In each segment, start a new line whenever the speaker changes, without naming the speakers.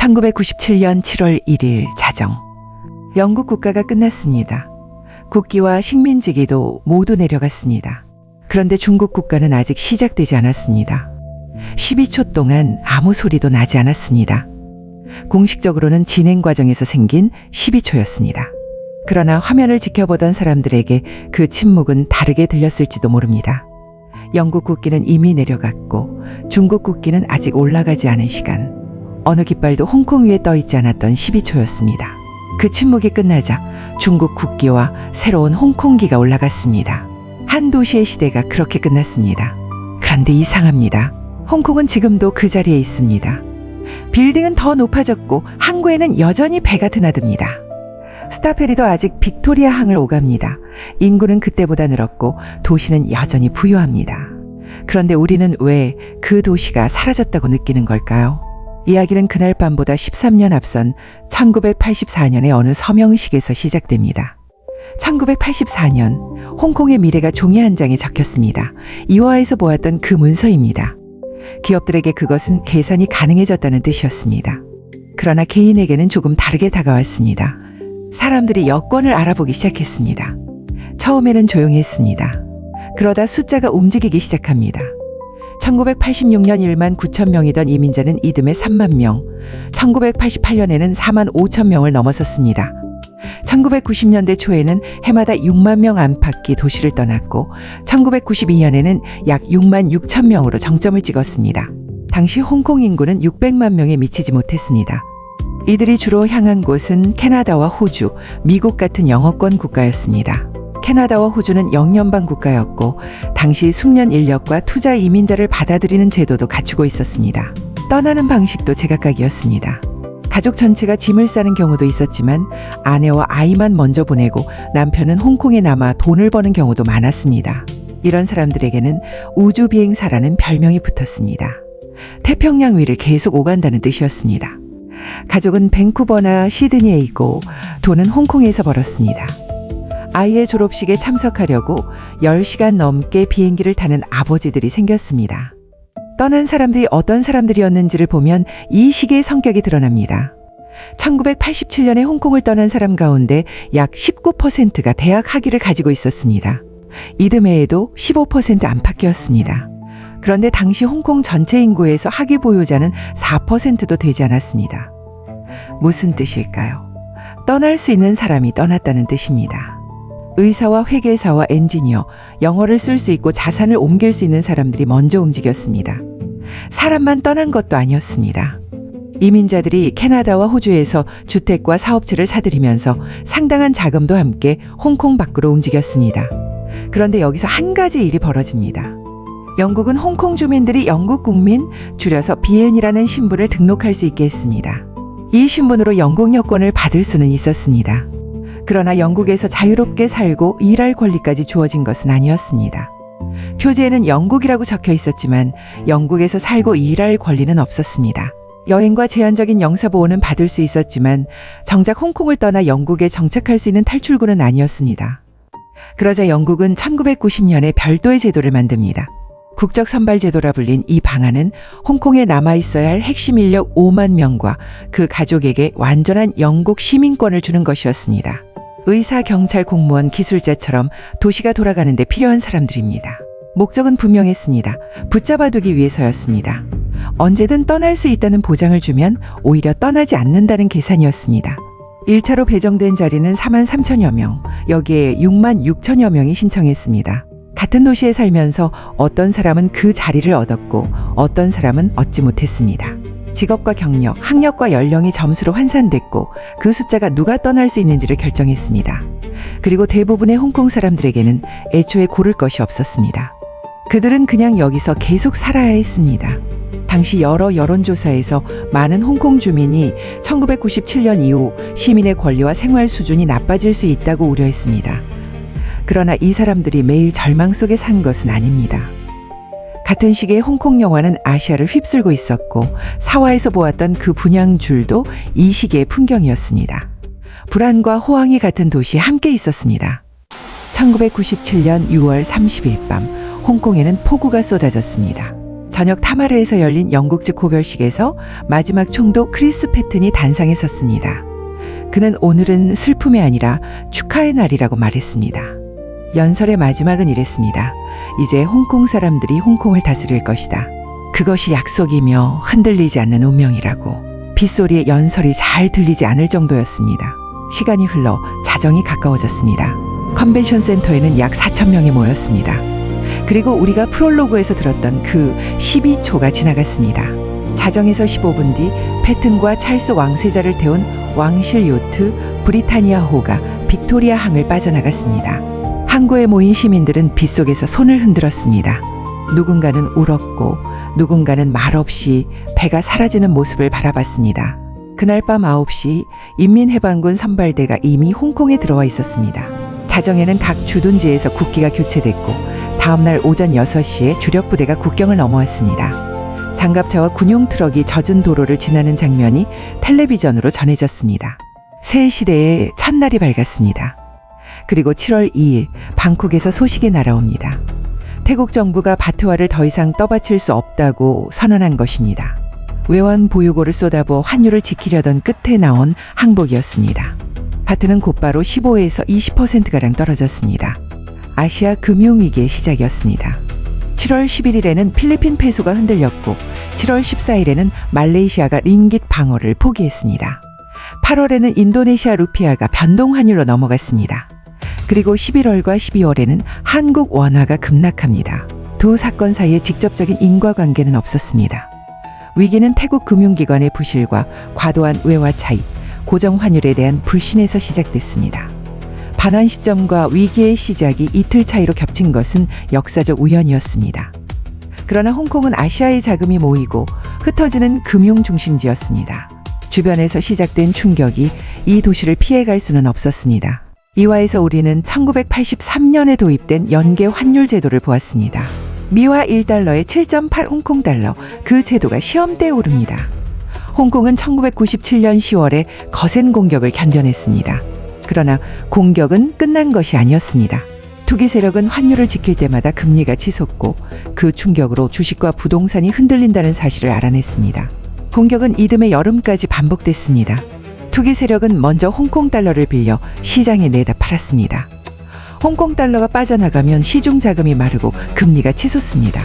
1997년 7월 1일 자정. 영국 국가가 끝났습니다. 국기와 식민지기도 모두 내려갔습니다. 그런데 중국 국가는 아직 시작되지 않았습니다. 12초 동안 아무 소리도 나지 않았습니다. 공식적으로는 진행 과정에서 생긴 12초였습니다. 그러나 화면을 지켜보던 사람들에게 그 침묵은 다르게 들렸을지도 모릅니다. 영국 국기는 이미 내려갔고 중국 국기는 아직 올라가지 않은 시간. 어느 깃발도 홍콩 위에 떠 있지 않았던 12초였습니다. 그 침묵이 끝나자 중국 국기와 새로운 홍콩기가 올라갔습니다. 한 도시의 시대가 그렇게 끝났습니다. 그런데 이상합니다. 홍콩은 지금도 그 자리에 있습니다. 빌딩은 더 높아졌고 항구에는 여전히 배가 드나듭니다. 스타페리도 아직 빅토리아 항을 오갑니다. 인구는 그때보다 늘었고 도시는 여전히 부유합니다. 그런데 우리는 왜 그 도시가 사라졌다고 느끼는 걸까요? 이야기는 그날 밤보다 13년 앞선 1984년의 어느 서명식에서 시작됩니다. 1984년 홍콩의 미래가 종이 한 장에 적혔습니다. 이화에서 보았던 그 문서입니다. 기업들에게 그것은 계산이 가능해졌다는 뜻이었습니다. 그러나 개인에게는 조금 다르게 다가왔습니다. 사람들이 여권을 알아보기 시작했습니다. 처음에는 조용히 했습니다. 그러다 숫자가 움직이기 시작합니다. 1986년 1만 9천 명이던 이민자는 이듬해 3만 명, 1988년에는 4만 5천 명을 넘어섰습니다. 1990년대 초에는 해마다 6만 명 안팎이 도시를 떠났고 1992년에는 약 6만 6천 명으로 정점을 찍었습니다. 당시 홍콩 인구는 600만 명에 미치지 못했습니다. 이들이 주로 향한 곳은 캐나다와 호주, 미국 같은 영어권 국가였습니다. 캐나다와 호주는 영연방 국가였고 당시 숙련 인력과 투자 이민자를 받아들이는 제도도 갖추고 있었습니다. 떠나는 방식도 제각각이었습니다. 가족 전체가 짐을 싸는 경우도 있었지만 아내와 아이만 먼저 보내고 남편은 홍콩에 남아 돈을 버는 경우도 많았습니다. 이런 사람들에게는 우주비행사라는 별명이 붙었습니다. 태평양 위를 계속 오간다는 뜻이었습니다. 가족은 밴쿠버나 시드니에 있고 돈은 홍콩에서 벌었습니다. 아이의 졸업식에 참석하려고 10시간 넘게 비행기를 타는 아버지들이 생겼습니다. 떠난 사람들이 어떤 사람들이었는지를 보면 이 시기의 성격이 드러납니다. 1987년에 홍콩을 떠난 사람 가운데 약 19%가 대학 학위를 가지고 있었습니다. 이듬해에도 15% 안팎이었습니다. 그런데 당시 홍콩 전체 인구에서 학위 보유자는 4%도 되지 않았습니다. 무슨 뜻일까요? 떠날 수 있는 사람이 떠났다는 뜻입니다. 의사와 회계사와 엔지니어, 영어를 쓸 수 있고 자산을 옮길 수 있는 사람들이 먼저 움직였습니다. 사람만 떠난 것도 아니었습니다. 이민자들이 캐나다와 호주에서 주택과 사업체를 사들이면서 상당한 자금도 함께 홍콩 밖으로 움직였습니다. 그런데 여기서 한 가지 일이 벌어집니다. 영국은 홍콩 주민들이 영국 국민, 줄여서 BN이라는 신분을 등록할 수 있게 했습니다. 이 신분으로 영국 여권을 받을 수는 있었습니다. 그러나 영국에서 자유롭게 살고 일할 권리까지 주어진 것은 아니었습니다. 표지에는 영국이라고 적혀 있었지만 영국에서 살고 일할 권리는 없었습니다. 여행과 제한적인 영사보호는 받을 수 있었지만 정작 홍콩을 떠나 영국에 정착할 수 있는 탈출구는 아니었습니다. 그러자 영국은 1990년에 별도의 제도를 만듭니다. 국적 선발 제도라 불린 이 방안은 홍콩에 남아있어야 할 핵심 인력 5만 명과 그 가족에게 완전한 영국 시민권을 주는 것이었습니다. 의사, 경찰, 공무원, 기술자처럼 도시가 돌아가는 데 필요한 사람들입니다. 목적은 분명했습니다. 붙잡아두기 위해서였습니다. 언제든 떠날 수 있다는 보장을 주면 오히려 떠나지 않는다는 계산이었습니다. 1차로 배정된 자리는 4만 3천여 명, 여기에 6만 6천여 명이 신청했습니다. 같은 도시에 살면서 어떤 사람은 그 자리를 얻었고 어떤 사람은 얻지 못했습니다. 직업과 경력, 학력과 연령이 점수로 환산됐고 그 숫자가 누가 떠날 수 있는지를 결정했습니다. 그리고 대부분의 홍콩 사람들에게는 애초에 고를 것이 없었습니다. 그들은 그냥 여기서 계속 살아야 했습니다. 당시 여러 여론조사에서 많은 홍콩 주민이 1997년 이후 시민의 권리와 생활 수준이 나빠질 수 있다고 우려했습니다. 그러나 이 사람들이 매일 절망 속에 산 것은 아닙니다. 같은 시기에 홍콩 영화는 아시아를 휩쓸고 있었고 사화에서 보았던 그 분향줄도 이 시기의 풍경이었습니다. 불안과 호황이 같은 도시에 함께 있었습니다. 1997년 6월 30일 밤 홍콩에는 폭우가 쏟아졌습니다. 저녁 타마르에서 열린 영국 측 고별식에서 마지막 총독 크리스 패튼이 단상에 섰습니다. 그는 오늘은 슬픔이 아니라 축하의 날이라고 말했습니다. 연설의 마지막은 이랬습니다. 이제 홍콩 사람들이 홍콩을 다스릴 것이다. 그것이 약속이며 흔들리지 않는 운명이라고. 빗소리에 연설이 잘 들리지 않을 정도였습니다. 시간이 흘러 자정이 가까워졌습니다. 컨벤션 센터에는 약 4,000명이 모였습니다. 그리고 우리가 프롤로그에서 들었던 그 12초가 지나갔습니다. 자정에서 15분 뒤 패튼과 찰스 왕세자를 태운 왕실 요트 브리타니아호가 빅토리아 항을 빠져나갔습니다. 항구에 모인 시민들은 빗속에서 손을 흔들었습니다. 누군가는 울었고 누군가는 말없이 배가 사라지는 모습을 바라봤습니다. 그날 밤 9시 인민해방군 선발대가 이미 홍콩에 들어와 있었습니다. 자정에는 각 주둔지에서 국기가 교체됐고 다음날 오전 6시에 주력 부대가 국경을 넘어왔습니다. 장갑차와 군용 트럭이 젖은 도로를 지나는 장면이 텔레비전으로 전해졌습니다. 새 시대의 첫날이 밝았습니다. 그리고 7월 2일 방콕에서 소식이 날아옵니다. 태국 정부가 바트화를 더 이상 떠받칠 수 없다고 선언한 것입니다. 외환 보유고를 쏟아부어 환율을 지키려던 끝에 나온 항복이었습니다. 바트는 곧바로 15에서 20%가량 떨어졌습니다. 아시아 금융위기의 시작이었습니다. 7월 11일에는 필리핀 페소가 흔들렸고 7월 14일에는 말레이시아가 링깃 방어를 포기했습니다. 8월에는 인도네시아 루피아가 변동환율로 넘어갔습니다. 그리고 11월과 12월에는 한국 원화가 급락합니다. 두 사건 사이에 직접적인 인과관계는 없었습니다. 위기는 태국 금융기관의 부실과 과도한 외화 차입, 고정환율에 대한 불신에서 시작됐습니다. 반환 시점과 위기의 시작이 이틀 차이로 겹친 것은 역사적 우연이었습니다. 그러나 홍콩은 아시아의 자금이 모이고 흩어지는 금융 중심지였습니다. 주변에서 시작된 충격이 이 도시를 피해갈 수는 없었습니다. 이화에서 우리는 1983년에 도입된 연계 환율 제도를 보았습니다. 미화 1달러에 7.8 홍콩 달러, 그 제도가 시험대에 오릅니다. 홍콩은 1997년 10월에 거센 공격을 견뎌냈습니다. 그러나 공격은 끝난 것이 아니었습니다. 투기 세력은 환율을 지킬 때마다 금리가 치솟고 그 충격으로 주식과 부동산이 흔들린다는 사실을 알아냈습니다. 공격은 이듬해 여름까지 반복됐습니다. 투기 세력은 먼저 홍콩 달러를 빌려 시장에 내다 팔았습니다. 홍콩 달러가 빠져나가면 시중 자금이 마르고 금리가 치솟습니다.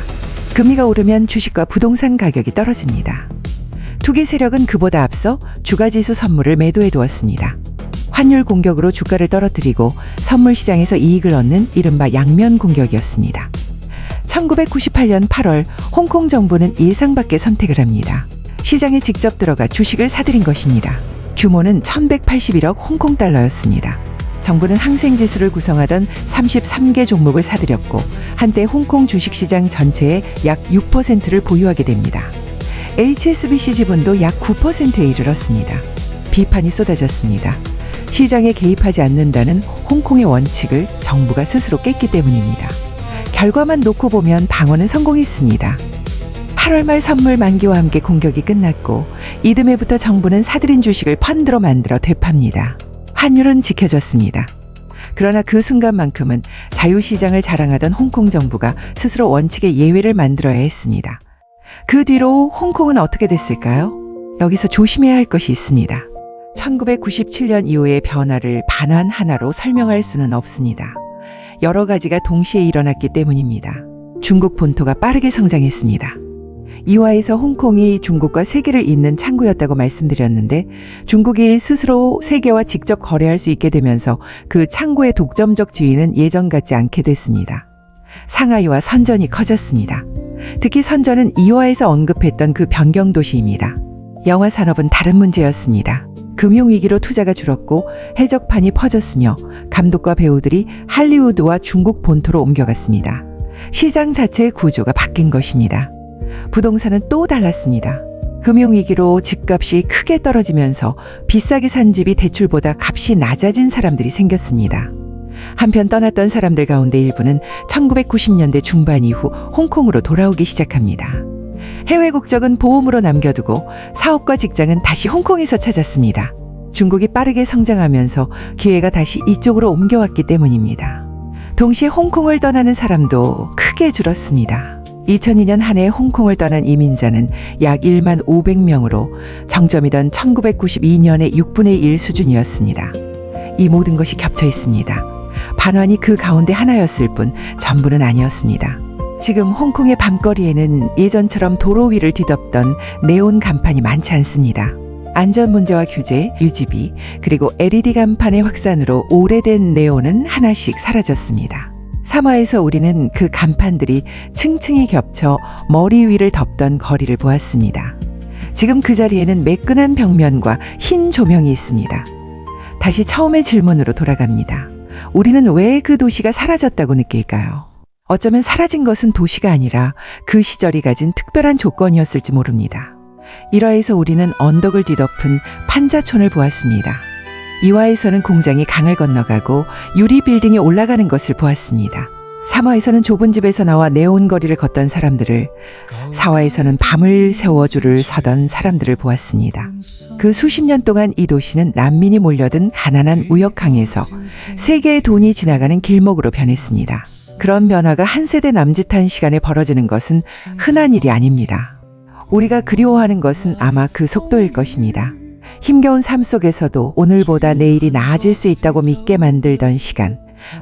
금리가 오르면 주식과 부동산 가격이 떨어집니다. 투기 세력은 그보다 앞서 주가지수 선물을 매도해 두었습니다. 환율 공격으로 주가를 떨어뜨리고 선물 시장에서 이익을 얻는 이른바 양면 공격이었습니다. 1998년 8월 홍콩 정부는 예상 밖의 선택을 합니다. 시장에 직접 들어가 주식을 사들인 것입니다. 규모는 1181억 홍콩 달러였습니다. 정부는 항생지수를 구성하던 33개 종목을 사들였고 한때 홍콩 주식시장 전체의 약 6%를 보유하게 됩니다. HSBC 지분도 약 9%에 이르렀습니다. 비판이 쏟아졌습니다. 시장에 개입하지 않는다는 홍콩의 원칙을 정부가 스스로 깼기 때문입니다. 결과만 놓고 보면 방어는 성공했습니다. 8월 말 선물 만기와 함께 공격이 끝났고 이듬해부터 정부는 사들인 주식을 펀드로 만들어 되팝니다. 환율은 지켜졌습니다. 그러나 그 순간만큼은 자유시장을 자랑하던 홍콩 정부가 스스로 원칙의 예외를 만들어야 했습니다. 그 뒤로 홍콩은 어떻게 됐을까요? 여기서 조심해야 할 것이 있습니다. 1997년 이후의 변화를 반환 하나로 설명할 수는 없습니다. 여러 가지가 동시에 일어났기 때문입니다. 중국 본토가 빠르게 성장했습니다. 이화에서 홍콩이 중국과 세계를 잇는 창구였다고 말씀드렸는데 중국이 스스로 세계와 직접 거래할 수 있게 되면서 그 창구의 독점적 지위는 예전 같지 않게 됐습니다. 상하이와 선전이 커졌습니다. 특히 선전은 이화에서 언급했던 그 변경도시입니다. 영화 산업은 다른 문제였습니다. 금융위기로 투자가 줄었고 해적판이 퍼졌으며 감독과 배우들이 할리우드와 중국 본토로 옮겨갔습니다. 시장 자체의 구조가 바뀐 것입니다. 부동산은 또 달랐습니다. 금융위기로 집값이 크게 떨어지면서 비싸게 산 집이 대출보다 값이 낮아진 사람들이 생겼습니다. 한편 떠났던 사람들 가운데 일부는 1990년대 중반 이후 홍콩으로 돌아오기 시작합니다. 해외 국적은 보험으로 남겨두고 사업과 직장은 다시 홍콩에서 찾았습니다. 중국이 빠르게 성장하면서 기회가 다시 이쪽으로 옮겨왔기 때문입니다. 동시에 홍콩을 떠나는 사람도 크게 줄었습니다. 2002년 한 해 홍콩을 떠난 이민자는 약 1만 500명으로 정점이던 1992년의 6분의 1 수준이었습니다. 이 모든 것이 겹쳐 있습니다. 반환이 그 가운데 하나였을 뿐 전부는 아니었습니다. 지금 홍콩의 밤거리에는 예전처럼 도로 위를 뒤덮던 네온 간판이 많지 않습니다. 안전 문제와 규제, 유지비, 그리고 LED 간판의 확산으로 오래된 네온은 하나씩 사라졌습니다. 3화에서 우리는 그 간판들이 층층이 겹쳐 머리 위를 덮던 거리를 보았습니다. 지금 그 자리에는 매끈한 벽면과 흰 조명이 있습니다. 다시 처음의 질문으로 돌아갑니다. 우리는 왜 그 도시가 사라졌다고 느낄까요? 어쩌면 사라진 것은 도시가 아니라 그 시절이 가진 특별한 조건이었을지 모릅니다. 1화에서 우리는 언덕을 뒤덮은 판자촌을 보았습니다. 2화에서는 공장이 강을 건너가고 유리 빌딩이 올라가는 것을 보았습니다. 3화에서는 좁은 집에서 나와 네온 거리를 걷던 사람들을, 4화에서는 밤을 새워 줄을 서던 사람들을 보았습니다. 그 수십 년 동안 이 도시는 난민이 몰려든 가난한 우역항에서 세계의 돈이 지나가는 길목으로 변했습니다. 그런 변화가 한 세대 남짓한 시간에 벌어지는 것은 흔한 일이 아닙니다. 우리가 그리워하는 것은 아마 그 속도일 것입니다. 힘겨운 삶 속에서도 오늘보다 내일이 나아질 수 있다고 믿게 만들던 시간,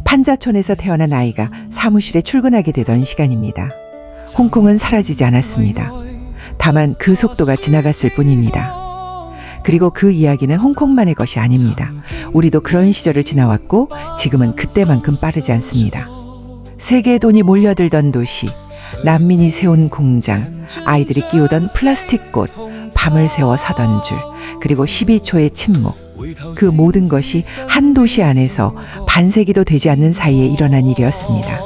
판자촌에서 태어난 아이가 사무실에 출근하게 되던 시간입니다. 홍콩은 사라지지 않았습니다. 다만 그 속도가 지나갔을 뿐입니다. 그리고 그 이야기는 홍콩만의 것이 아닙니다. 우리도 그런 시절을 지나왔고 지금은 그때만큼 빠르지 않습니다. 세계의 돈이 몰려들던 도시, 난민이 세운 공장, 아이들이 끼우던 플라스틱 꽃, 밤을 새워 서던 줄, 그리고 12초의 침묵. 그 모든 것이 한 도시 안에서 반세기도 되지 않는 사이에 일어난 일이었습니다.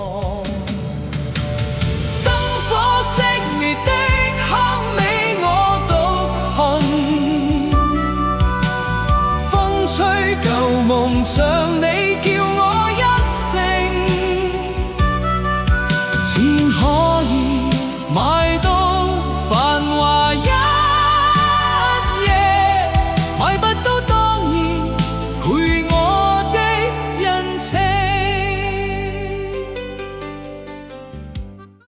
風吹舊夢像你